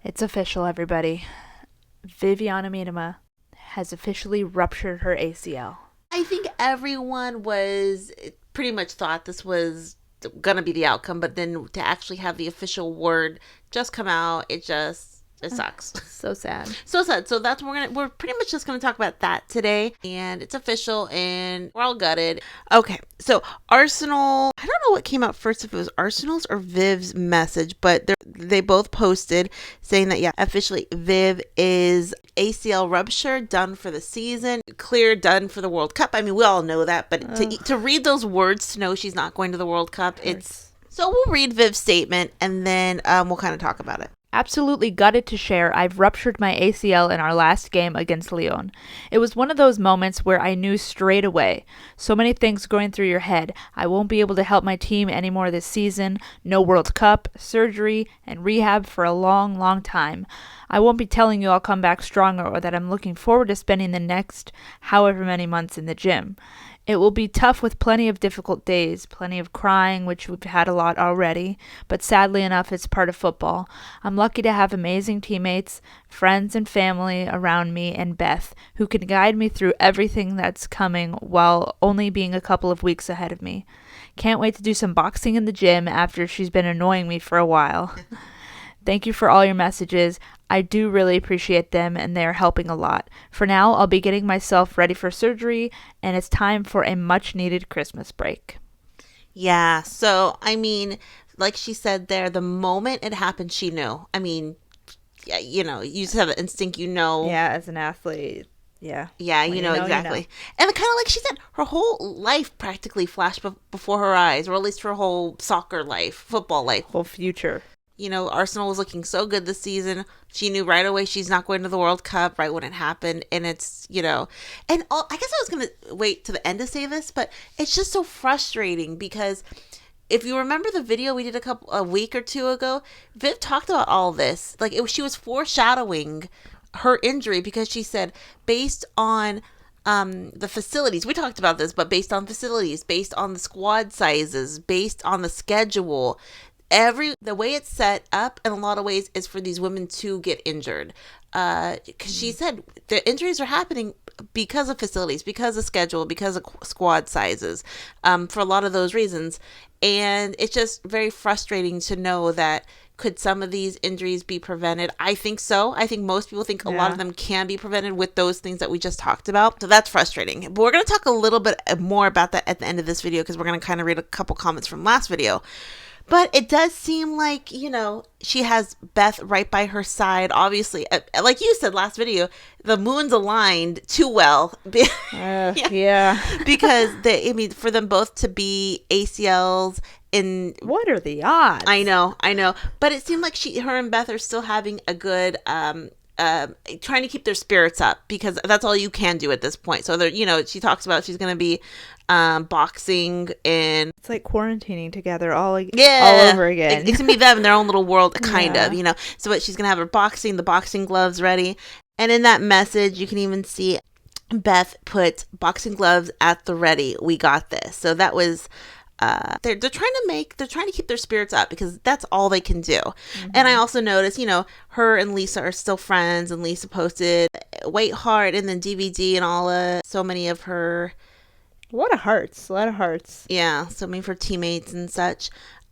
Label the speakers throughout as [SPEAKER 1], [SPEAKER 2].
[SPEAKER 1] It's official, everybody. Vivianne Miedema has officially ruptured her ACL.
[SPEAKER 2] I think everyone pretty much thought this was going to be the outcome, but then to actually have the official word just come out, it sucks.
[SPEAKER 1] So sad.
[SPEAKER 2] So sad. So that's we're pretty much just gonna talk about that today, and it's official, and we're all gutted. Okay, so Arsenal. I don't know what came out first, if it was Arsenal's or Viv's message, but they both posted saying that officially Viv is ACL rupture, done for the season, clear, done for the World Cup. I mean, we all know that, but to read those words to know she's not going to the World Cup, it's so. We'll read Viv's statement and then we'll kind of talk about it.
[SPEAKER 1] Absolutely gutted to share, I've ruptured my ACL in our last game against Lyon. It was one of those moments where I knew straight away. So many things going through your head. I won't be able to help my team anymore this season. No World Cup, surgery, and rehab for a long, long time. I won't be telling you I'll come back stronger or that I'm looking forward to spending the next however many months in the gym. It will be tough with plenty of difficult days, plenty of crying, which we've had a lot already, but sadly enough, it's part of football. I'm lucky to have amazing teammates, friends and family around me, and Beth, who can guide me through everything that's coming while only being a couple of weeks ahead of me. Can't wait to do some boxing in the gym after she's been annoying me for a while. Thank you for all your messages. I do really appreciate them, and they are helping a lot. For now, I'll be getting myself ready for surgery, and it's time for a much-needed Christmas break.
[SPEAKER 2] Yeah, so, I mean, like she said there, the moment it happened, she knew. I mean, yeah, you just have an instinct,
[SPEAKER 1] Yeah, as an athlete, yeah.
[SPEAKER 2] Yeah, you know exactly. And kind of like she said, her whole life practically flashed before her eyes, or at least her whole soccer life, football life.
[SPEAKER 1] Whole future.
[SPEAKER 2] Arsenal was looking so good this season. She knew right away she's not going to the World Cup right when it happened. And it's, and I guess I was going to wait to the end to say this, but it's just so frustrating because if you remember the video we did a week or two ago, Viv talked about all this. Like she was foreshadowing her injury because she said based on the facilities, we talked about this, but based on facilities, based on the squad sizes, based on the schedule, the way it's set up in a lot of ways is for these women to get injured. Because she said the injuries are happening because of facilities, because of schedule, because of squad sizes, for a lot of those reasons. And it's just very frustrating to know that could some of these injuries be prevented? I think so. I think most people think a lot of them can be prevented with those things that we just talked about. So that's frustrating. But we're going to talk a little bit more about that at the end of this video because we're going to kind of read a couple comments from last video. But it does seem like, she has Beth right by her side. Obviously, like you said last video, the moon's aligned too well.
[SPEAKER 1] Yeah.
[SPEAKER 2] Because for them both to be ACLs in...
[SPEAKER 1] What are the odds?
[SPEAKER 2] I know. But it seemed like her and Beth are still having a good... trying to keep their spirits up because that's all you can do at this point. So she talks about she's going to be boxing and
[SPEAKER 1] it's like quarantining together all over again.
[SPEAKER 2] It's gonna be them in their own little world, kind of. So but she's gonna have the boxing gloves ready, and in that message you can even see Beth put boxing gloves at the ready. We got this. So that was. They're trying to keep their spirits up because that's all they can do. Mm-hmm. And I also noticed, her and Lisa are still friends, and Lisa posted Wait Hard and then DVD and so many of her.
[SPEAKER 1] A lot of hearts.
[SPEAKER 2] Yeah, so many for teammates and such.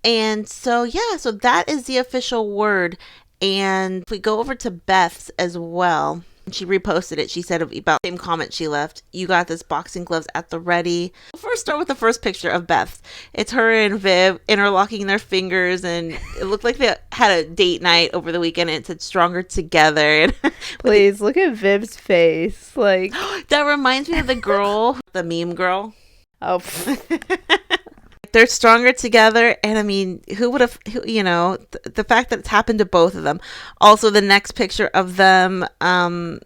[SPEAKER 2] And so that is the official word. And if we go over to Beth's as well. She reposted it. She said about the same comment she left. You got this boxing gloves at the ready. We'll first start with the first picture of Beth. It's her and Viv interlocking their fingers, and it looked like they had a date night over the weekend, and it said stronger together.
[SPEAKER 1] Please look at Viv's face. Like
[SPEAKER 2] that reminds me of the girl, the meme girl.
[SPEAKER 1] Oh.
[SPEAKER 2] They're stronger together, and I mean, who would have, the fact that it's happened to both of them. Also, the next picture of them on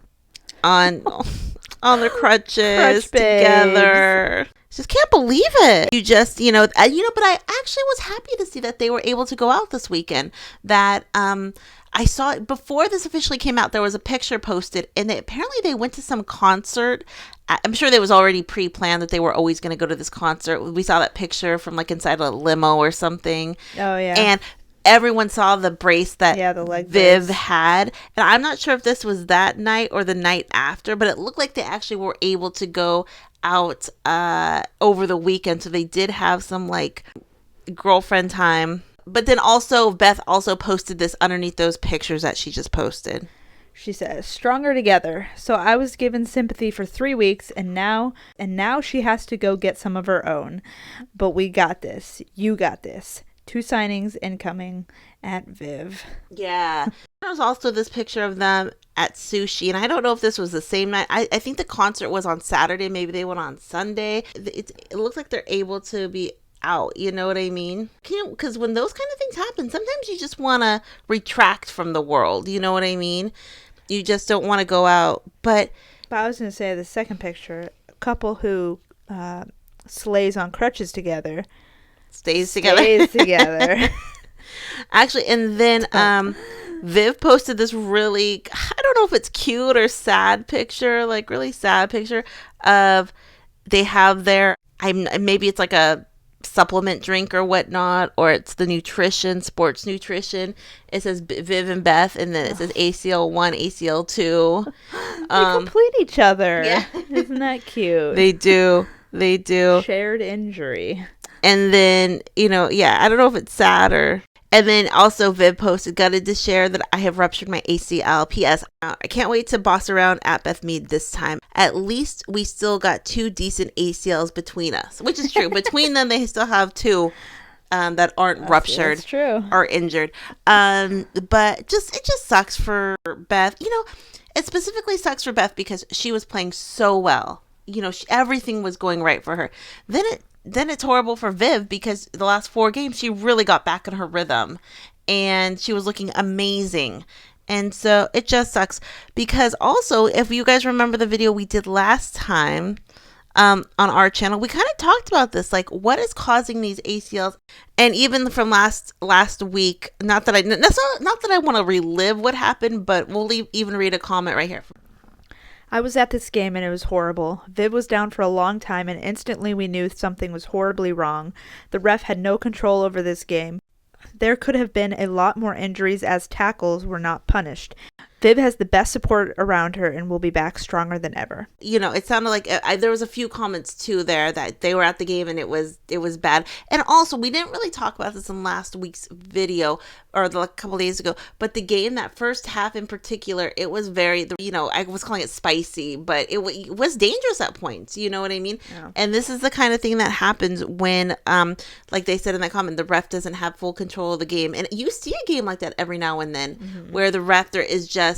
[SPEAKER 2] their crutches together. Just can't believe it. You just, but I actually was happy to see that they were able to go out this weekend. That I saw before this officially came out, there was a picture posted, and apparently they went to some concert. I'm sure there was already pre-planned that they were always going to go to this concert. We saw that picture from like inside a limo or something.
[SPEAKER 1] Oh, yeah.
[SPEAKER 2] And everyone saw the brace that
[SPEAKER 1] the leg
[SPEAKER 2] Viv
[SPEAKER 1] brace.
[SPEAKER 2] had. And I'm not sure if this was that night or the night after, but it looked like they actually were able to go out over the weekend. So they did have some like girlfriend time. But then also Beth also posted this underneath those pictures that she just posted.
[SPEAKER 1] She says, stronger together. So I was given sympathy for 3 weeks, and now she has to go get some of her own. But we got this. You got this. 2 signings incoming at Viv.
[SPEAKER 2] Yeah. There was also this picture of them at sushi, and I don't know if this was the same night. I think the concert was on Saturday. Maybe they went on Sunday. It looks like they're able to be out, you know what I mean? Because when those kind of things happen, sometimes you just want to retract from the world, you know what I mean? You just don't want to go out. But
[SPEAKER 1] I was going to say the second picture, a couple who slays on crutches together.
[SPEAKER 2] Stays together. Actually, and then Viv posted this really, I don't know if it's cute or sad picture, like really sad picture of they have their, maybe it's like a supplement drink or whatnot, or it's the sports nutrition. It says Viv and Beth, and then it says ACL 1, ACL 2.
[SPEAKER 1] They complete each other.
[SPEAKER 2] Yeah.
[SPEAKER 1] Isn't that cute?
[SPEAKER 2] They do.
[SPEAKER 1] Shared injury.
[SPEAKER 2] And then, I don't know if it's sad or... And then also Viv posted, gutted to share that I have ruptured my ACL. P.S. I can't wait to boss around at Beth Mead this time. At least we still got 2 decent ACLs between us, which is true. Between them, they still have 2 that aren't ruptured.
[SPEAKER 1] That's true.
[SPEAKER 2] Or injured. But it just sucks for Beth. It specifically sucks for Beth because she was playing so well. Everything was going right for her. Then it's horrible for Viv because the last 4 games, she really got back in her rhythm and she was looking amazing. And so it just sucks because also, if you guys remember the video we did last time on our channel, we kind of talked about this, like what is causing these ACLs. And even from last week, not that I want to relive what happened, but we'll even read a comment right here.
[SPEAKER 1] I was at this game and it was horrible. Viv was down for a long time and instantly we knew something was horribly wrong. The ref had no control over this game. There could have been a lot more injuries as tackles were not punished. Viv has the best support around her and will be back stronger than ever.
[SPEAKER 2] It sounded like there was a few comments too there that they were at the game and it was bad. And also, we didn't really talk about this in last week's video or a couple days ago, but the game, that first half in particular, it was very, I was calling it spicy, but it was dangerous at points. You know what I mean?
[SPEAKER 1] Yeah.
[SPEAKER 2] And this is the kind of thing that happens when, like they said in that comment, the ref doesn't have full control of the game. And you see a game like that every now and then, where the ref there is just,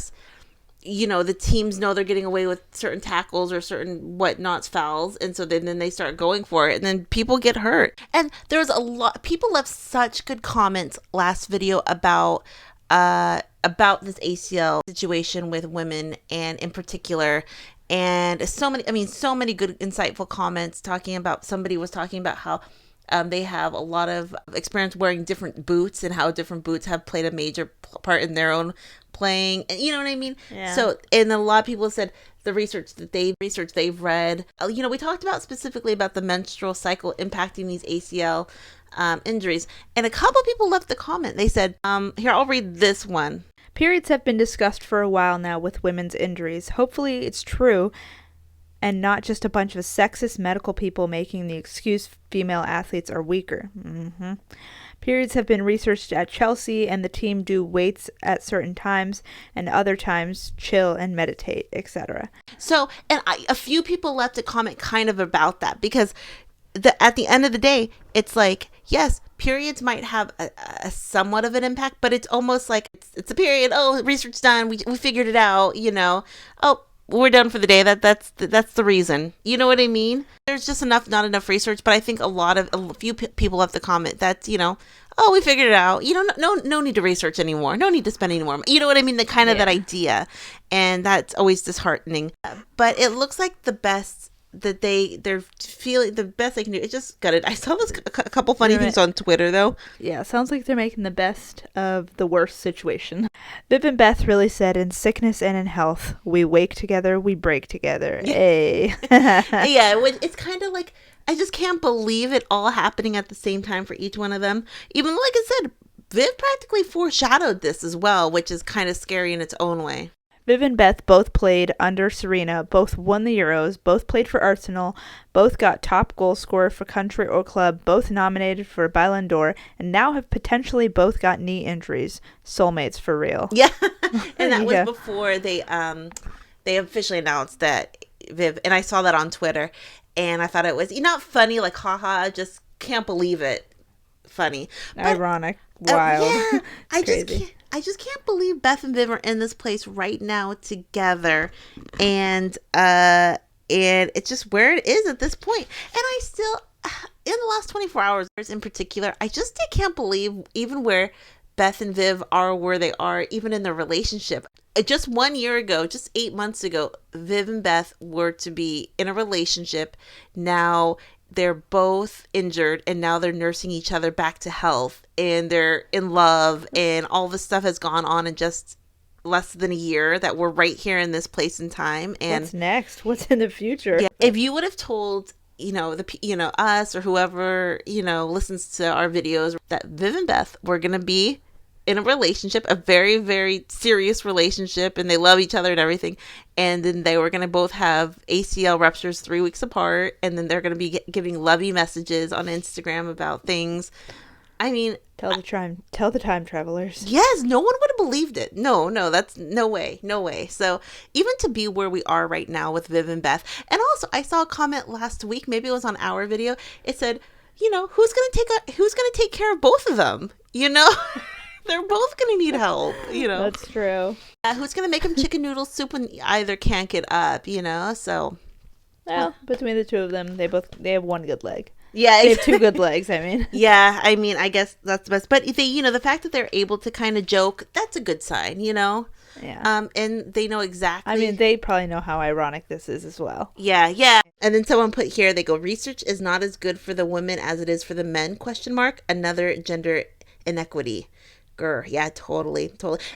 [SPEAKER 2] the teams know they're getting away with certain tackles or certain whatnots fouls, and so then they start going for it, and then people get hurt. And there's a lot, people left such good comments last video about this ACL situation with women, and in particular, and so many good insightful comments somebody was talking about how they have a lot of experience wearing different boots and how different boots have played a major part in their own playing. And you know what I mean?
[SPEAKER 1] Yeah.
[SPEAKER 2] So, and a lot of people said the research they've read. We talked about specifically about the menstrual cycle impacting these ACL injuries. And a couple people left the comment. They said, here, I'll read this one.
[SPEAKER 1] Periods have been discussed for a while now with women's injuries. Hopefully it's true and not just a bunch of sexist medical people making the excuse female athletes are weaker. Periods have been researched at Chelsea, and the team do weights at certain times, and other times chill and meditate, etc.
[SPEAKER 2] So, and a few people left a comment kind of about that, because at the end of the day, it's like, yes, periods might have a somewhat of an impact, but it's almost like it's a period. Oh, research done. We figured it out. Oh, we're done for the day. That's the reason. You know what I mean? There's just not enough research. But I think a few people left the comment that, oh, we figured it out. No need to research anymore. No need to spend any more. You know what I mean? The kind of that idea, and that's always disheartening. But it looks like the best that they're feeling, the best they can do. It just got it. I saw this a couple funny things on Twitter though.
[SPEAKER 1] Yeah, sounds like they're making the best of the worst situation. Viv and Beth really said, in sickness and in health, we wake together, we break together. Hey.
[SPEAKER 2] Yeah, it's kind of like, I just can't believe it all happening at the same time for each one of them. Even like I said, Viv practically foreshadowed this as well, which is kind of scary in its own way.
[SPEAKER 1] Viv and Beth both played under Serena, both won the Euros, both played for Arsenal, both got top goal scorer for country or club, both nominated for a Ballon d'Or, and now have potentially both got knee injuries. Soulmates for real.
[SPEAKER 2] Yeah, and that was before they officially announced that Viv, and I saw that on Twitter, and I thought it was not funny, like haha, just can't believe it, funny, but,
[SPEAKER 1] ironic, wild.
[SPEAKER 2] Yeah,
[SPEAKER 1] Crazy.
[SPEAKER 2] I just can't believe Beth and Viv are in this place right now together, and it's just where it is at this point. And I still, in the last 24 hours in particular, I just can't believe even where Beth and Viv are where they are, even in their relationship. Just 1 year ago, just 8 months ago, Viv and Beth were to be in a relationship. Now they're both injured, and now they're nursing each other back to health, and they're in love, and all this stuff has gone on in just less than a year that we're right here in this place and time. And
[SPEAKER 1] what's next? What's in the future?
[SPEAKER 2] Yeah, if you would have told us or whoever listens to our videos that Viv and Beth were gonna be in a relationship, a very, very serious relationship, and they love each other and everything, and then they were going to both have ACL ruptures 3 weeks apart, and then they're going to be giving lovey messages on Instagram about things. I mean,
[SPEAKER 1] tell the time travelers.
[SPEAKER 2] Yes, no one would have believed it. No, that's no way. So even to be where we are right now with Viv and Beth, and also I saw a comment last week, maybe it was on our video, it said, who's going to take care of both of them? They're both going to need help,
[SPEAKER 1] That's true.
[SPEAKER 2] Who's going to make them chicken noodle soup when either can't get up, so.
[SPEAKER 1] Well, between the two of them, they have one good leg.
[SPEAKER 2] Yeah.
[SPEAKER 1] They have two good legs, I mean.
[SPEAKER 2] Yeah, I mean, I guess that's the best. But the fact that they're able to kind of joke, that's a good sign,
[SPEAKER 1] Yeah.
[SPEAKER 2] And they know exactly.
[SPEAKER 1] I mean, they probably know how ironic this is as well.
[SPEAKER 2] Yeah. And then someone put here, they go, research is not as good for the women as it is for the men, ? Another gender inequity. Yeah, totally.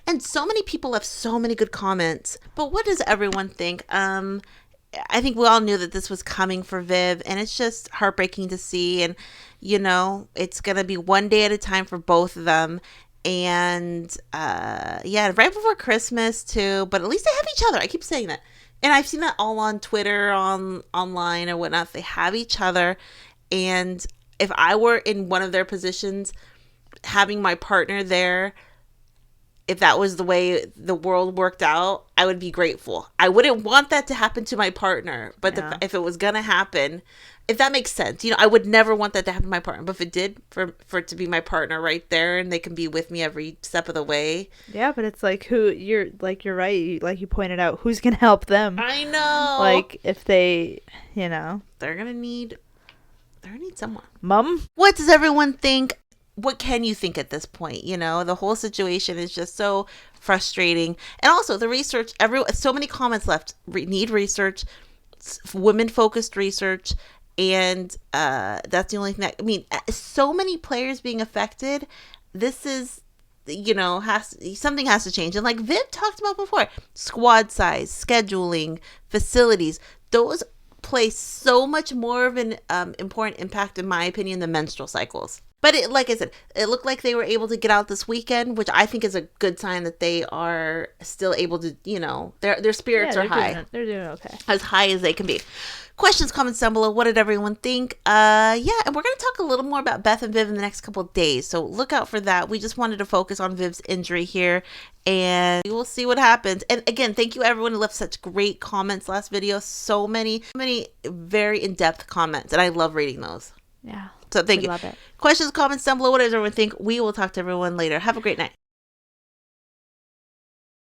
[SPEAKER 2] And so many people have so many good comments. But what does everyone think? I think we all knew that this was coming for Viv, and it's just heartbreaking to see. And, it's going to be one day at a time for both of them. And, right before Christmas, too. But at least they have each other. I keep saying that. And I've seen that all on Twitter, online or whatnot. They have each other. And if I were in one of their positions, having my partner there, if that was the way the world worked out, I would be grateful. I wouldn't want that to happen to my partner, but if it was gonna happen, if that makes sense, I would never want that to happen to my partner. But if it did, for it to be my partner right there, and they can be with me every step of the way.
[SPEAKER 1] Yeah, but it's like you're right. Like you pointed out, who's gonna help them?
[SPEAKER 2] I know.
[SPEAKER 1] Like if they,
[SPEAKER 2] they're gonna need someone.
[SPEAKER 1] Mom,
[SPEAKER 2] what does everyone think? What can you think at this point? The whole situation is just so frustrating. And also the research, so many comments left, need research, women-focused research. And that's the only thing that, I mean, so many players being affected. This is, something has to change. And like Viv talked about before, squad size, scheduling, facilities, those play so much more of an important impact, in my opinion, than menstrual cycles. But like I said, it looked like they were able to get out this weekend, which I think is a good sign that they are still able to, their spirits are high.
[SPEAKER 1] They're doing okay.
[SPEAKER 2] As high as they can be. Questions, comments down below. What did everyone think? And we're going to talk a little more about Beth and Viv in the next couple of days. So look out for that. We just wanted to focus on Viv's injury here, and we will see what happens. And again, thank you everyone who left such great comments last video. So many very in-depth comments, and I love reading those.
[SPEAKER 1] Yeah.
[SPEAKER 2] So thank you.
[SPEAKER 1] Love it.
[SPEAKER 2] Questions, comments down below. What does everyone think? We will talk to everyone later. Have a great night.